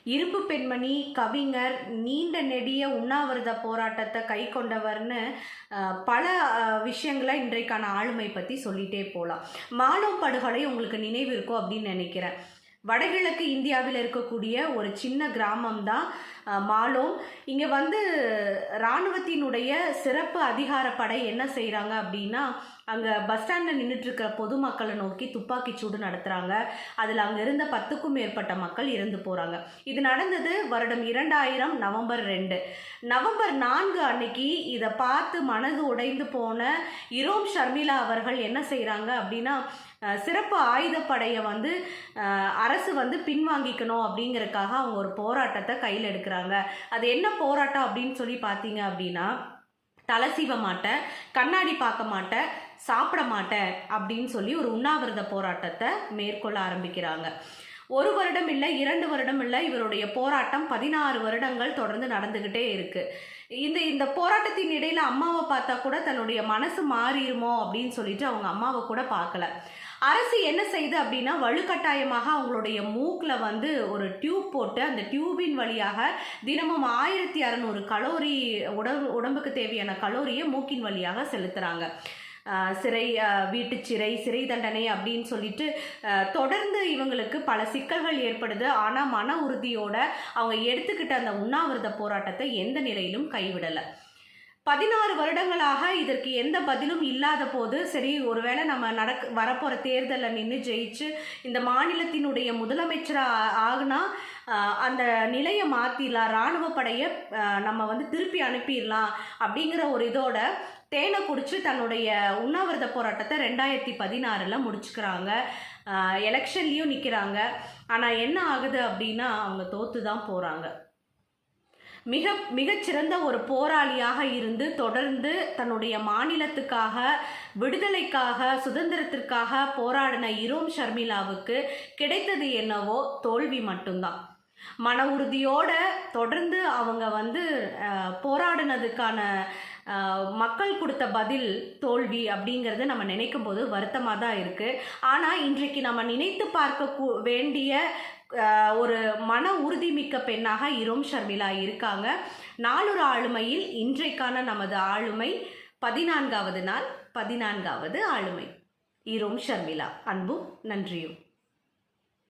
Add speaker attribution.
Speaker 1: இரும்பு பெண்மணி, கவிஞர், நீண்ட நெடிய உண்ணாவிரத போராட்டத்தை கை கொண்டவர்னு பல விஷயங்களை இன்றைக்கான ஆளுமை பற்றி சொல்லிகிட்டே போகலாம். மாலோ படுகொலை உங்களுக்கு நினைவு இருக்கும் அப்படின்னு நினைக்கிறேன். வடகிழக்கு இந்தியாவில் இருக்கக்கூடிய ஒரு சின்ன கிராமம் தான் மாலோம். இங்கே இராணுவத்தினுடைய சிறப்பு அதிகார படை என்ன செய்கிறாங்க அப்படின்னா, அங்கே பஸ் ஸ்டாண்டில் நின்றுட்டுருக்கிற பொதுமக்களை நோக்கி துப்பாக்கி சூடு நடத்துகிறாங்க. அதில் அங்கே இருந்த 10க்கும் மேற்பட்ட மக்கள் இறந்து போகிறாங்க. இது நடந்தது வருடம் 2000 நவம்பர் 2. நவம்பர் 4 அன்னைக்கு இதை பார்த்து மனது உடைந்து போன இரோம் ஷர்மிளா அவர்கள் என்ன செய்கிறாங்க அப்படின்னா, சிறப்பு ஆயுதப்படையை அரசு பின்வாங்கிக்கணும் அப்படிங்கிறதுக்காக அவங்க ஒரு போராட்டத்தை கையில் எடுக்கிறாங்க. அது என்ன போராட்டம் அப்படின்னு சொல்லி பார்த்தீங்க அப்படின்னா, தலை சீவ மாட்டேன், கண்ணாடி பார்க்க மாட்டேன், சாப்பிட மாட்டேன் அப்படின்னு சொல்லி ஒரு உண்ணாவிரத போராட்டத்தை மேற்கொள்ள ஆரம்பிக்கிறாங்க. 1 வருடம் இல்லை, 2 வருடம் இல்லை, இவருடைய போராட்டம் 16 வருடங்கள் தொடர்ந்து நடந்துக்கிட்டே இருக்கு. இந்த போராட்டத்தின் இடையில அம்மாவை பார்த்தா கூட தன்னுடைய மனசு மாறிடுமோ அப்படின்னு சொல்லிட்டு அவங்க அம்மாவை கூட பார்க்கல. அரசு என்ன செய்யுது அப்படின்னா, வலுக்கட்டாயமாக அவங்களுடைய மூக்கில் ஒரு டியூப் போட்டு அந்த டியூபின் வழியாக தினமும் 1600 கலோரி உடம்புக்கு தேவையான கலோரியை மூக்கின் வழியாக செலுத்துகிறாங்க. வீட்டு சிறை தண்டனை அப்படின்னு சொல்லிட்டு தொடர்ந்து இவங்களுக்கு பல சிக்கல்கள் ஏற்படுது. ஆனால் மன உறுதியோட அவங்க எடுத்துக்கிட்ட அந்த உண்ணாவிரத போராட்டத்தை எந்த நிலையிலும் கைவிடலை. 16 வருடங்களாக இதற்கு எந்த பதிலும் இல்லாத போது, சரி ஒருவேளை நம்ம வரப்போகிற தேர்தலில் நின்று ஜெயிச்சு இந்த மாநிலத்தினுடைய முதலமைச்சராக ஆகுனா அந்த நிலையை மாற்றிடலாம், இராணுவ படையை நம்ம திருப்பி அனுப்பிடலாம் அப்படிங்கிற ஒரு இதோட தேனை குடிச்சு தன்னுடைய உண்ணாவிரத போராட்டத்தை 2016 முடிச்சுக்கிறாங்க. எலெக்ஷன்லேயும் நிற்கிறாங்க. ஆனால் என்ன ஆகுது அப்படின்னா, அவங்க தோற்று தான் போகிறாங்க. மிகச்சிறந்த ஒரு போராளியாக இருந்து தொடர்ந்து தன்னுடைய மாநிலத்துக்காக, விடுதலைக்காக, சுதந்திரத்திற்காக போராடின இரோம் ஷர்மிளாவுக்கு கிடைத்தது என்னவோ தோல்வி மட்டும்தான். மன உறுதியோடு தொடர்ந்து அவங்க போராடினதுக்கான மக்கள் கொடுத்த பதில் தோல்வி அப்படிங்கிறது நம்ம நினைக்கும் போது வருத்தமாக தான் இருக்குது. ஆனால் இன்றைக்கு நம்ம நினைத்து பார்க்க வேண்டிய ஒரு மன உறுதிமிக்க பெண்ணாக இரோம் ஷர்மிளா இருக்காங்க. நாளொரு ஆளுமையில் இன்றைக்கான நமது ஆளுமை 14வது நாள் 14வது ஆளுமை இரோம் ஷர்மிளா. அன்பும் நன்றியும்.